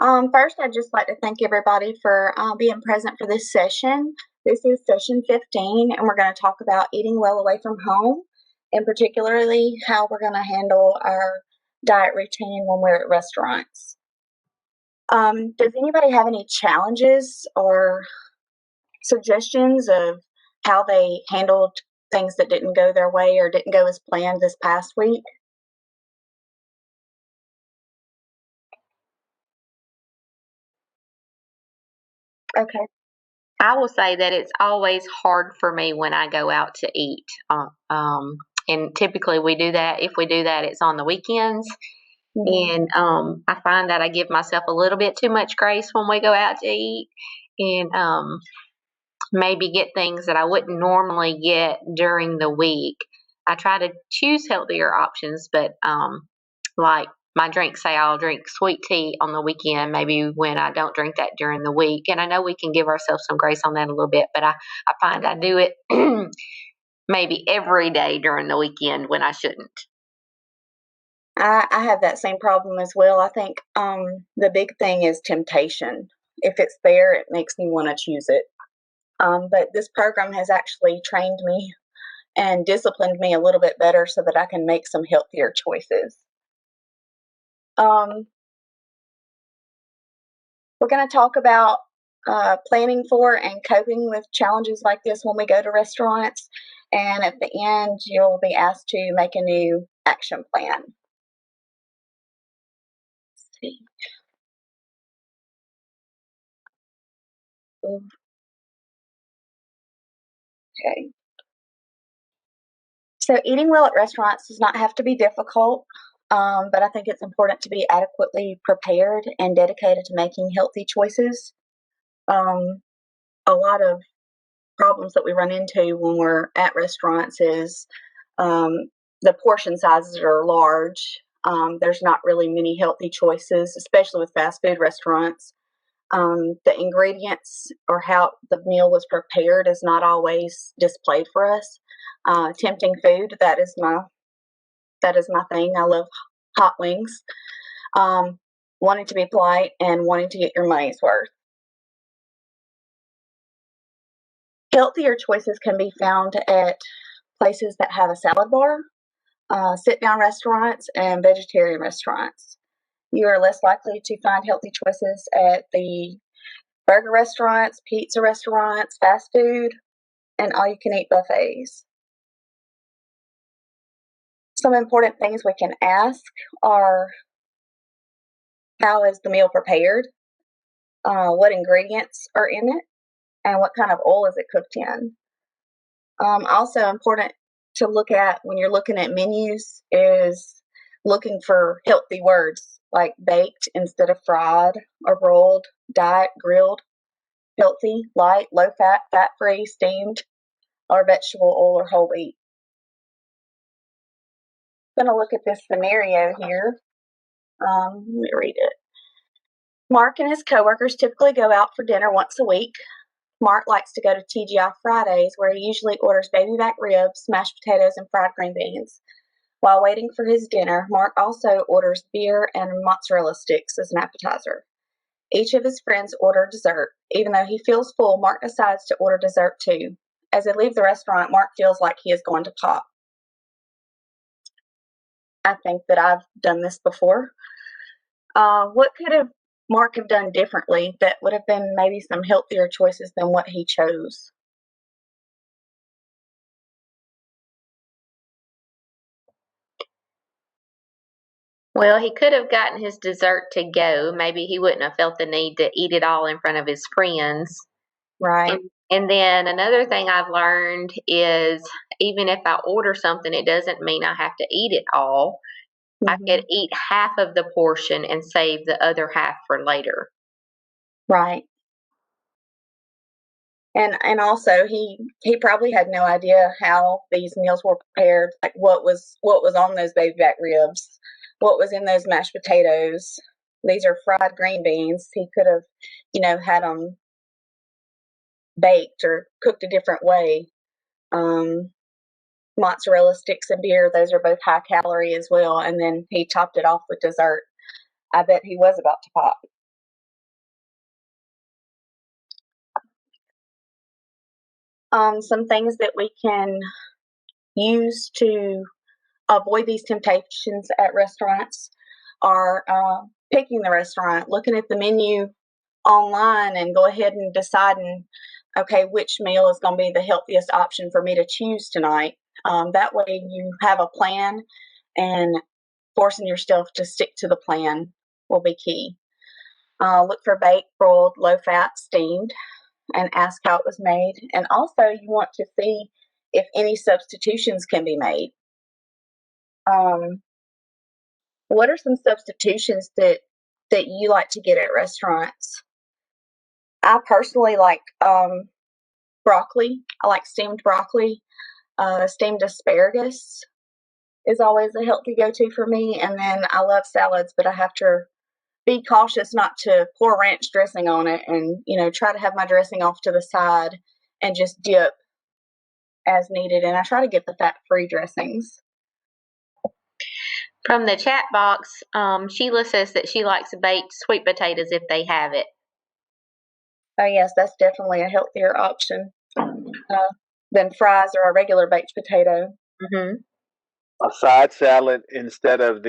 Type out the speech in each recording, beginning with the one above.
First, I'd just like to thank everybody for being present for this session. This is session 15, and we're going to talk about eating well away from home, and particularly how we're going to handle our diet routine when we're at restaurants. Does anybody have any challenges or suggestions of how they handled things that didn't go their way or didn't go as planned this past week? Okay. I will say that it's always hard for me when I go out to eat. And typically we do that. If we do that, it's on the weekends. Mhm. And I find that I give myself a little bit too much grace when we go out to eat, and maybe get things that I wouldn't normally get during the week. I try to choose healthier options, but like my drinks, say I'll drink sweet tea on the weekend, maybe when I don't drink that during the week. And I know we can give ourselves some grace on that a little bit, but I find I do it maybe every day during the weekend when I shouldn't. I have that same problem as well. I think the big thing is temptation. If it's there, it makes me want to choose it. But this program has actually trained me and disciplined me a little bit better so that I can make some healthier choices. Um, we're going to talk about planning for and coping with challenges like this when we go to restaurants. And at the end, you'll be asked to make a new action plan. Let's see. Okay. So, eating well at restaurants does not have to be difficult, but I think it's important to be adequately prepared and dedicated to making healthy choices. Um, a lot of problems that we run into when we're at restaurants is um, the portion sizes are large. There's not really many healthy choices, especially with fast food restaurants. The ingredients or how the meal was prepared is not always displayed for us. Tempting food, that is my thing. I love hot wings. Um, Wanting to be polite and wanting to get your money's worth. Healthier choices can be found at places that have a salad bar, sit down restaurants, and vegetarian restaurants. You are less likely to find healthy choices at the burger restaurants, pizza restaurants, fast food, and all you can eat buffets. Some important things we can ask are, how is the meal prepared? What ingredients are in it? And what kind of oil is it cooked in? Also important to look at when you're looking at menus is looking for healthy words like baked instead of fried or rolled, diet, grilled, healthy, light, low fat, fat free, steamed, or vegetable oil or whole wheat. I'm going to look at this scenario here. Let me read it. Mark and his coworkers typically go out for dinner once a week. Mark likes to go to TGI Fridays, where he usually orders baby back ribs, mashed potatoes, and fried green beans. While waiting for his dinner, Mark also orders beer and mozzarella sticks as an appetizer. Each of his friends order dessert. Even though he feels full, Mark decides to order dessert too. As they leave the restaurant, Mark feels like he is going to pop. I think that I've done this before. What could have Mark have done differently that would have been maybe some healthier choices than what he chose? Well, he could have gotten his dessert to go. Maybe he wouldn't have felt the need to eat it all in front of his friends. Right. And then another thing I've learned is, even if I order something, it doesn't mean I have to eat it all. I Hmm. could eat half of the portion and save the other half for later. Right. And also he probably had no idea how these meals were prepared, like what was on those baby back ribs, what was in those mashed potatoes. These are fried green beans. He could have, had them baked or cooked a different way. Um, Mozzarella sticks and beer, those are both high calorie as well. And then he topped it off with dessert. I bet he was about to pop. Some things that we can use to avoid these temptations at restaurants are picking the restaurant, looking at the menu online, and go ahead and deciding, okay, which meal is going to be the healthiest option for me to choose tonight. That way you have a plan, and forcing yourself to stick to the plan will be key. Look for baked, broiled, low fat, steamed, and ask how it was made. And also, you want to see if any substitutions can be made. What are some substitutions that you like to get at restaurants? I personally like broccoli. I like steamed broccoli. Steamed asparagus is always a healthy go-to for me. And then I love salads, but I have to be cautious not to pour ranch dressing on it, and try to have my dressing off to the side and just dip as needed. And I try to get the fat-free dressings. From the chat box, Sheila says that she likes baked sweet potatoes if they have it. Oh yes, that's definitely a healthier option than fries or a regular baked potato. Mm-hmm. A side salad instead of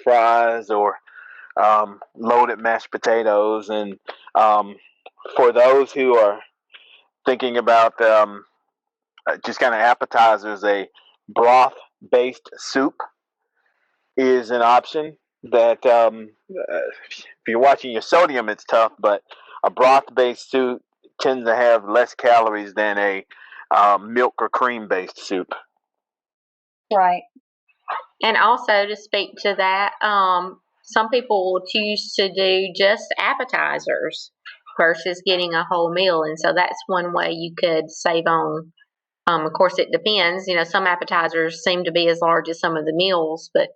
fries, or loaded mashed potatoes. And for those who are thinking about just kind of appetizers, a broth-based soup is an option. That if you're watching your sodium, it's tough, but a broth-based soup tends to have less calories than a milk or cream-based soup. Right. And also, to speak to that, some people will choose to do just appetizers versus getting a whole meal, and so that's one way you could save on. Of course, it depends. Some appetizers seem to be as large as some of the meals, but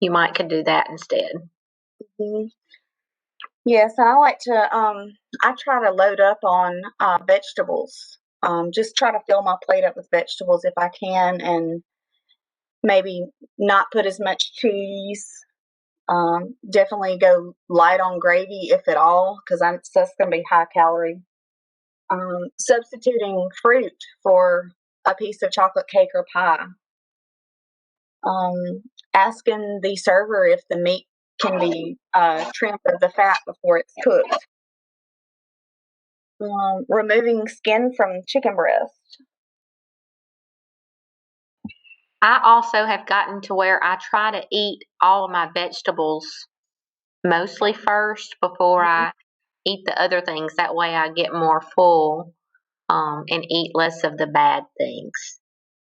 you might could do that instead. Mm-hmm. Yes, I like to. I try to load up on vegetables. Just try to fill my plate up with vegetables if I can, and maybe not put as much cheese. Definitely go light on gravy if at all, because that's going to be high calorie. Substituting fruit for a piece of chocolate cake or pie. Asking the server if the meat can be trimmed of the fat before it's cooked. Removing skin from chicken breast. I also have gotten to where I try to eat all of my vegetables mostly first before I eat the other things. That way I get more full and eat less of the bad things.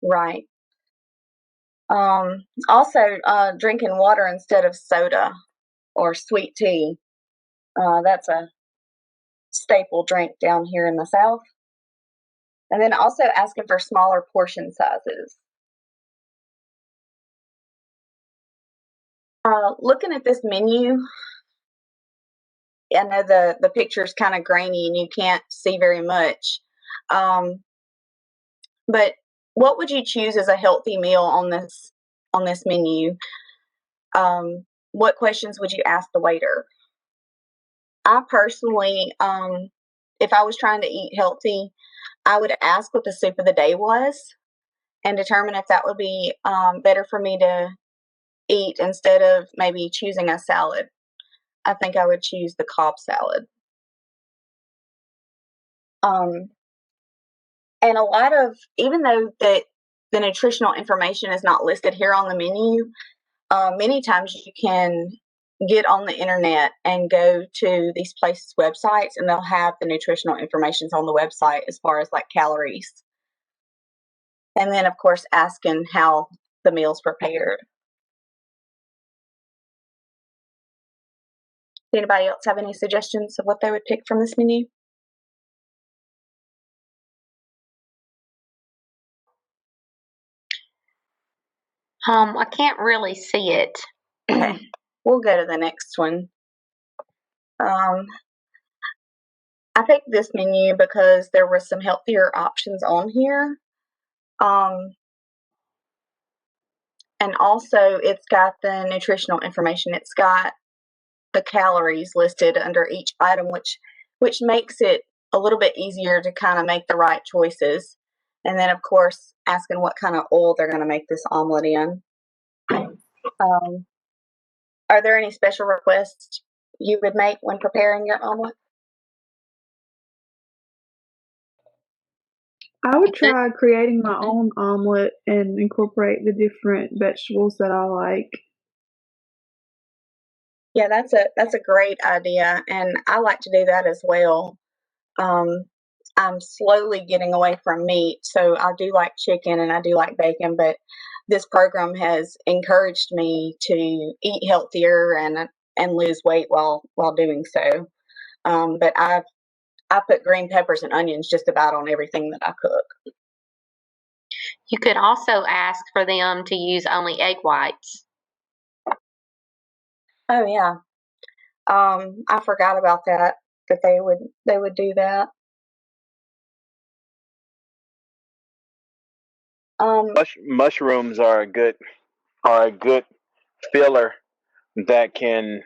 Right. Also, drinking water instead of soda or sweet tea. That's a staple drink down here in the South. And then also asking for smaller portion sizes. Looking at this menu, I know the picture's kind of grainy and you can't see very much. But what would you choose as a healthy meal on this menu? What questions would you ask the waiter? I personally, if I was trying to eat healthy, I would ask what the soup of the day was and determine if that would be better for me to eat instead of maybe choosing a salad. I think I would choose the Cobb salad. And a lot of, even though that the nutritional information is not listed here on the menu, many times you can get on the internet and go to these places' websites, and they'll have the nutritional information on the website as far as like calories. And then, of course, asking how the meal's prepared. Does anybody else have any suggestions of what they would pick from this menu? I can't really see it. Okay, we'll go to the next one. I picked this menu because there were some healthier options on here. And also it's got the nutritional information. It's got the calories listed under each item, which makes it a little bit easier to kind of make the right choices. And then, of course, asking what kind of oil they're going to make this omelet in. Are there any special requests you would make when preparing your omelet? I would try creating my own omelet and incorporate the different vegetables that I like. Yeah, that's a great idea, and I like to do that as well. I'm slowly getting away from meat, so I do like chicken and I do like bacon, but this program has encouraged me to eat healthier and lose weight while doing so. But I put green peppers and onions just about on everything that I cook. You could also ask for them to use only egg whites. Oh yeah, I forgot about that. That they would do that. Mushrooms are a good filler that can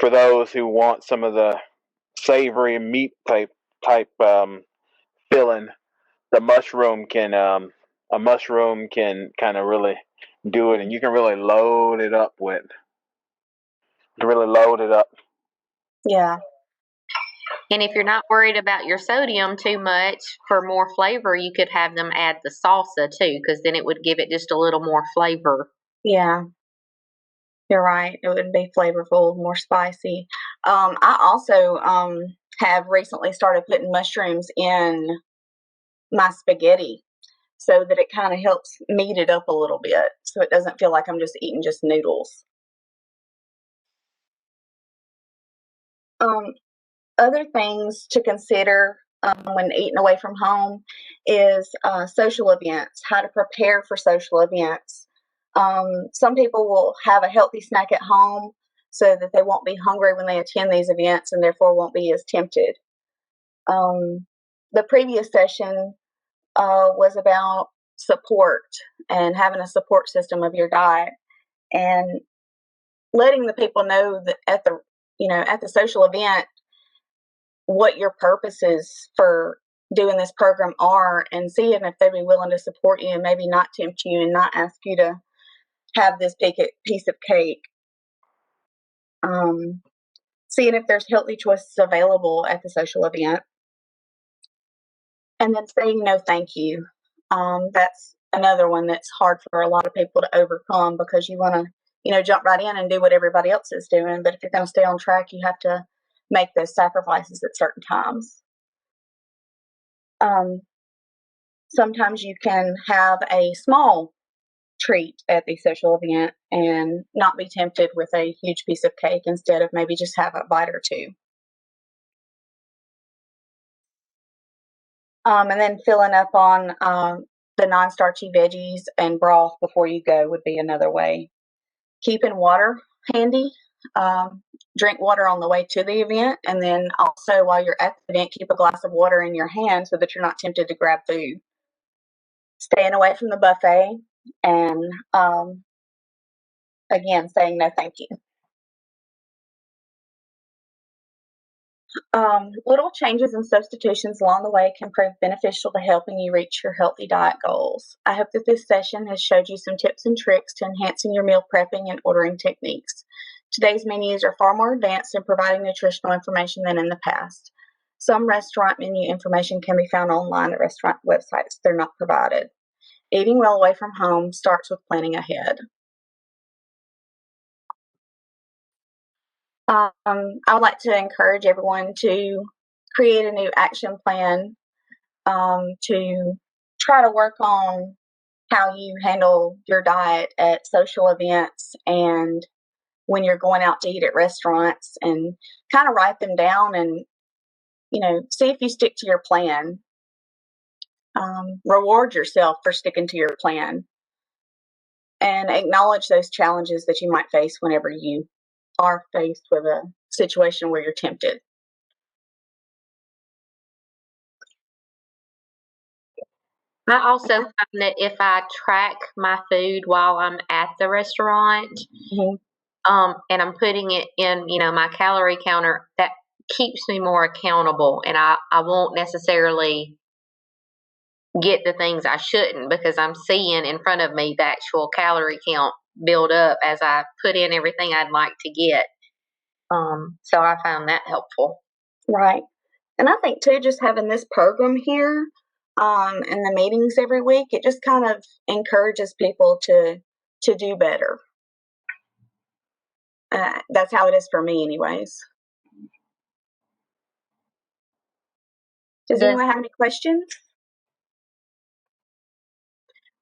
for those who want some of the savory meat type filling. The mushroom can a mushroom can kind of really do it, and you can really load it up with. You can really load it up. Yeah. And if you're not worried about your sodium too much, for more flavor, you could have them add the salsa too, because then it would give it just a little more flavor. Yeah. You're right. It would be flavorful, more spicy. I also have recently started putting mushrooms in my spaghetti so that it kind of helps meat it up a little bit so it doesn't feel like I'm just eating just noodles. Other things to consider when eating away from home is social events, how to prepare for social events. Some people will have a healthy snack at home so that they won't be hungry when they attend these events and therefore won't be as tempted. The previous session was about support and having a support system of your diet and letting the people know that at the social event what your purposes for doing this program are and seeing if they'd be willing to support you and maybe not tempt you and not ask you to have this piece of cake. Seeing if there's healthy choices available at the social event. And then saying no thank you. That's another one that's hard for a lot of people to overcome because you want to, jump right in and do what everybody else is doing. But if you're going to stay on track, you have to make those sacrifices at certain times. Sometimes you can have a small treat at the social event and not be tempted with a huge piece of cake. Instead of maybe just have a bite or two. And then filling up on the non-starchy veggies and broth before you go would be another way. Keeping water handy. Drink water on the way to the event, and then also while you're at the event, keep a glass of water in your hand so that you're not tempted to grab food. Staying away from the buffet, and again, saying no thank you. Little changes and substitutions along the way can prove beneficial to helping you reach your healthy diet goals. I hope that this session has showed you some tips and tricks to enhancing your meal prepping and ordering techniques. Today's menus are far more advanced in providing nutritional information than in the past. Some restaurant menu information can be found online at restaurant websites. They're not provided. Eating well away from home starts with planning ahead. I would like to encourage everyone to create a new action plan to try to work on how you handle your diet at social events and when you're going out to eat at restaurants, and kind of write them down and see if you stick to your plan. Reward yourself for sticking to your plan and acknowledge those challenges that you might face whenever you are faced with a situation where you're tempted. I also find that if I track my food while I'm at the restaurant, Mm-hmm. and I'm putting it in, my calorie counter, that keeps me more accountable, and I won't necessarily get the things I shouldn't because I'm seeing in front of me the actual calorie count build up as I put in everything I'd like to get. So I found that helpful. Right. And I think too, just having this program here, and the meetings every week, it just kind of encourages people to do better. That's how it is for me, anyways. Does anyone have any questions?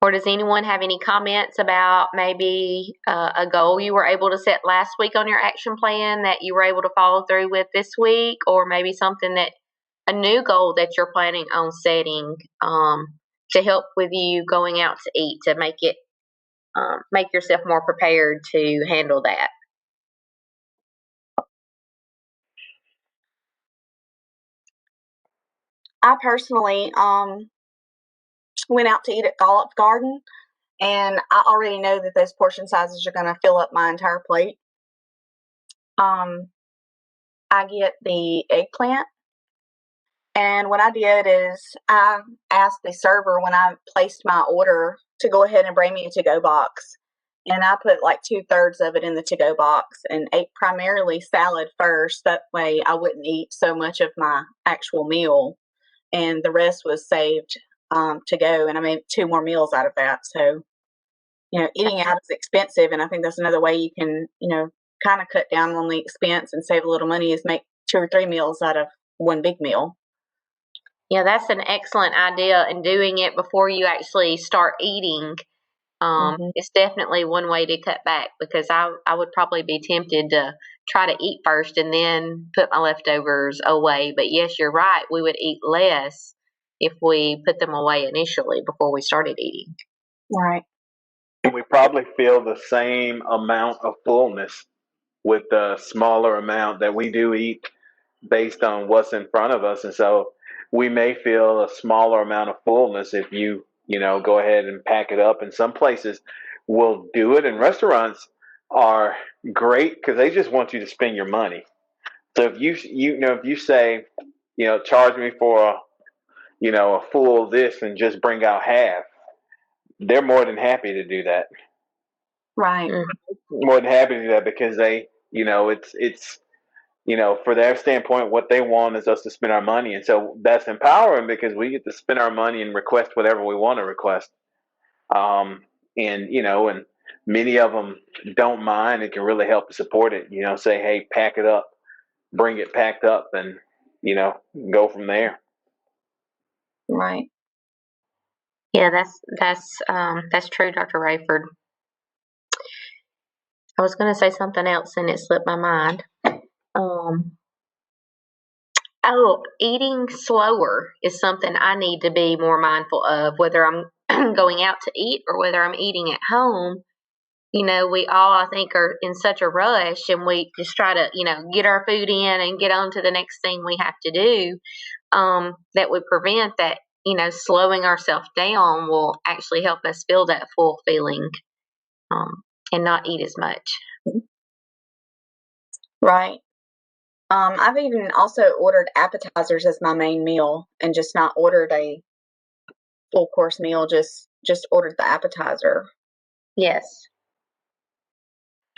Or does anyone have any comments about maybe a goal you were able to set last week on your action plan that you were able to follow through with this week, or maybe something that a new goal that you're planning on setting to help with you going out to eat to make it make yourself more prepared to handle that? I personally went out to eat at Olive Garden, and I already know that those portion sizes are going to fill up my entire plate. I get the eggplant, and what I did is I asked the server when I placed my order to go ahead and bring me a to-go box, and I put like 2/3 of it in the to-go box and ate primarily salad first. That way I wouldn't eat so much of my actual meal, and the rest was saved to go, and I made 2 more meals out of that. So, eating out is expensive, and I think that's another way you can, kind of cut down on the expense and save a little money is make 2 or 3 meals out of one big meal. Yeah, that's an excellent idea, and doing it before you actually start eating is definitely one way to cut back, because I would probably be tempted to try to eat first and then put my leftovers away. But yes, you're right. We would eat less if we put them away initially before we started eating. Right. And we probably feel the same amount of fullness with the smaller amount that we do eat based on what's in front of us. And so we may feel a smaller amount of fullness if you go ahead and pack it up. And some places will do it, and restaurants are great because they just want you to spend your money. So if you say, charge me for a full of this and just bring out half, they're more than happy to do that. Right. More than happy to do that because they, it's for their standpoint, what they want is us to spend our money. And so that's empowering because we get to spend our money and request whatever we want to request. And many of them don't mind and can really help to support it. Say, hey, pack it up, bring it packed up, and, go from there. Right. Yeah, that's true, Dr. Rayford. I was going to say something else and it slipped my mind. Eating slower is something I need to be more mindful of, whether I'm going out to eat or whether I'm eating at home. We all, I think, are in such a rush, and we just try to, get our food in and get on to the next thing we have to do. That would prevent that, slowing ourselves down will actually help us feel that full feeling, and not eat as much. Right. I've even also ordered appetizers as my main meal and just not ordered a full course meal, just ordered the appetizer. Yes.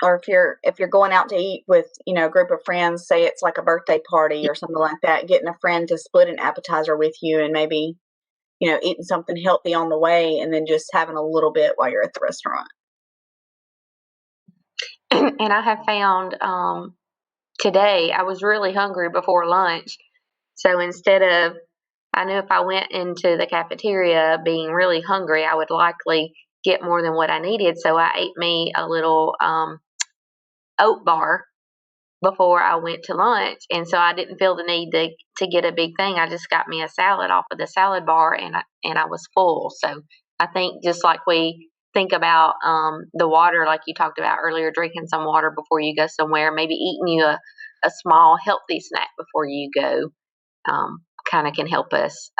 Or if you're going out to eat with, a group of friends, say it's like a birthday party or something like that, getting a friend to split an appetizer with you and maybe, eating something healthy on the way and then just having a little bit while you're at the restaurant. And I have found today I was really hungry before lunch. So instead of, I knew if I went into the cafeteria being really hungry, I would likely get more than what I needed. So I ate me a little oat bar before I went to lunch. And so I didn't feel the need to get a big thing. I just got me a salad off of the salad bar and I was full. So I think just like we think about the water, like you talked about earlier, drinking some water before you go somewhere, maybe eating you a small healthy snack before you go, kind of can help us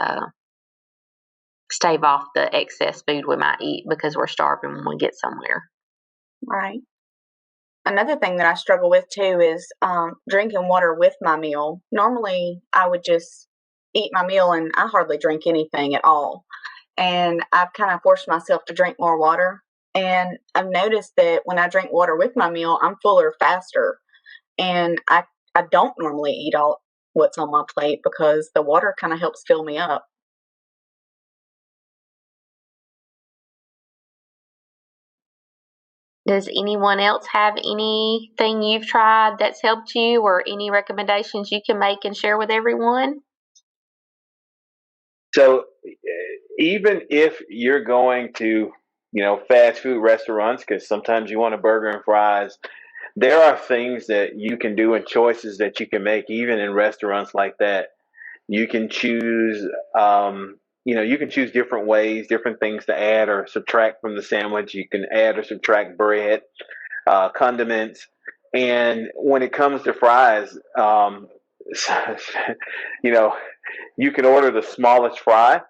stave off the excess food we might eat because we're starving when we get somewhere. Right. another thing that I struggle with too is drinking water with my meal. Normally, I would just eat my meal and I hardly drink anything at all. And I've kind of forced myself to drink more water. And I've noticed that when I drink water with my meal, I'm fuller faster. And I don't normally eat all what's on my plate because the water kind of helps fill me up. Does anyone else have anything you've tried that's helped you, or any recommendations you can make and share with everyone? So even if you're going to, fast food restaurants, because sometimes you want a burger and fries, there are things that you can do and choices that you can make even in restaurants like that. You can choose, you can choose different ways, different things to add or subtract from the sandwich. You can add or subtract bread, condiments, and when it comes to fries, you know, you can order the smallest fry,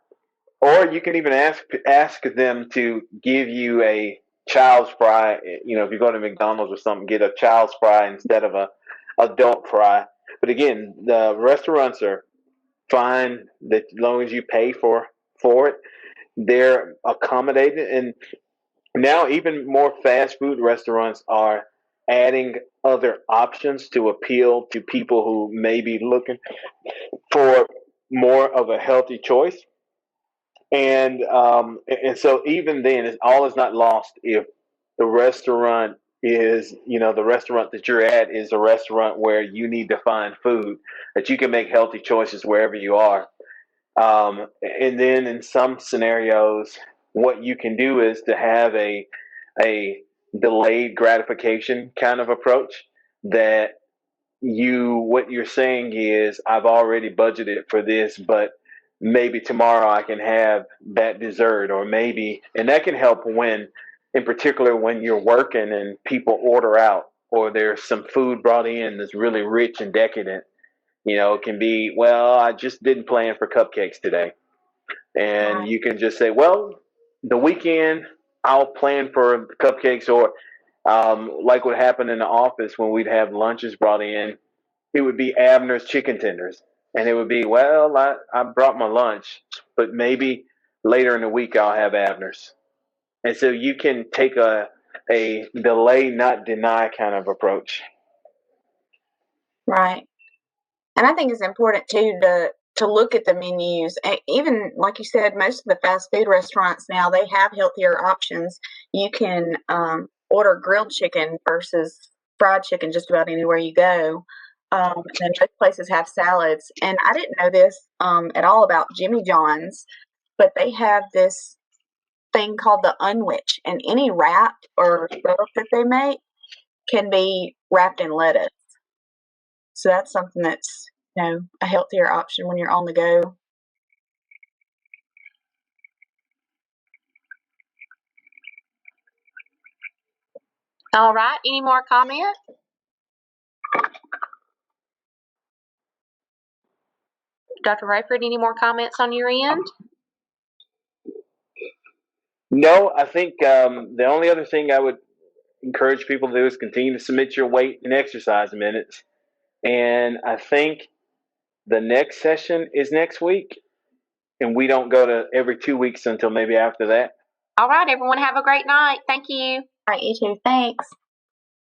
or you can even ask them to give you a child's fry. If you go to McDonald's or something, get a child's fry instead of a adult fry. But again, the restaurants are fine that as long as you pay for it. They're accommodated, and now even more fast food restaurants are adding other options to appeal to people who may be looking for more of a healthy choice. And so even then, all is not lost if the restaurant is, the restaurant that you're at is a restaurant where you need to find food, that you can make healthy choices wherever you are. And then in some scenarios, what you can do is to have a delayed gratification kind of approach, that what you're saying is, I've already budgeted for this, but maybe tomorrow I can have that dessert, or maybe, and that can help in particular, when you're working and people order out, or there's some food brought in that's really rich and decadent. It can be, well, I just didn't plan for cupcakes today. And Right. you can just say, well, the weekend I'll plan for cupcakes, or like what happened in the office when we'd have lunches brought in, it would be Abner's chicken tenders. And it would be, well, I brought my lunch, but maybe later in the week I'll have Abner's. And so you can take a delay, not deny kind of approach. Right. And I think it's important too to look at the menus. Even like you said, most of the fast food restaurants now, they have healthier options. You can order grilled chicken versus fried chicken just about anywhere you go. And most places have salads. And I didn't know this at all about Jimmy John's, but they have this thing called the unwich, and any wrap or syrup that they make can be wrapped in lettuce. So that's something that's, a healthier option when you're on the go. All right, any more comments? Dr. Rayford, any more comments on your end? No, I think the only other thing I would encourage people to do is continue to submit your weight and exercise minutes. And I think the next session is next week, and we don't go to every 2 weeks until maybe after that. All right, everyone, have a great night. Thank you. All right, you too. Thanks.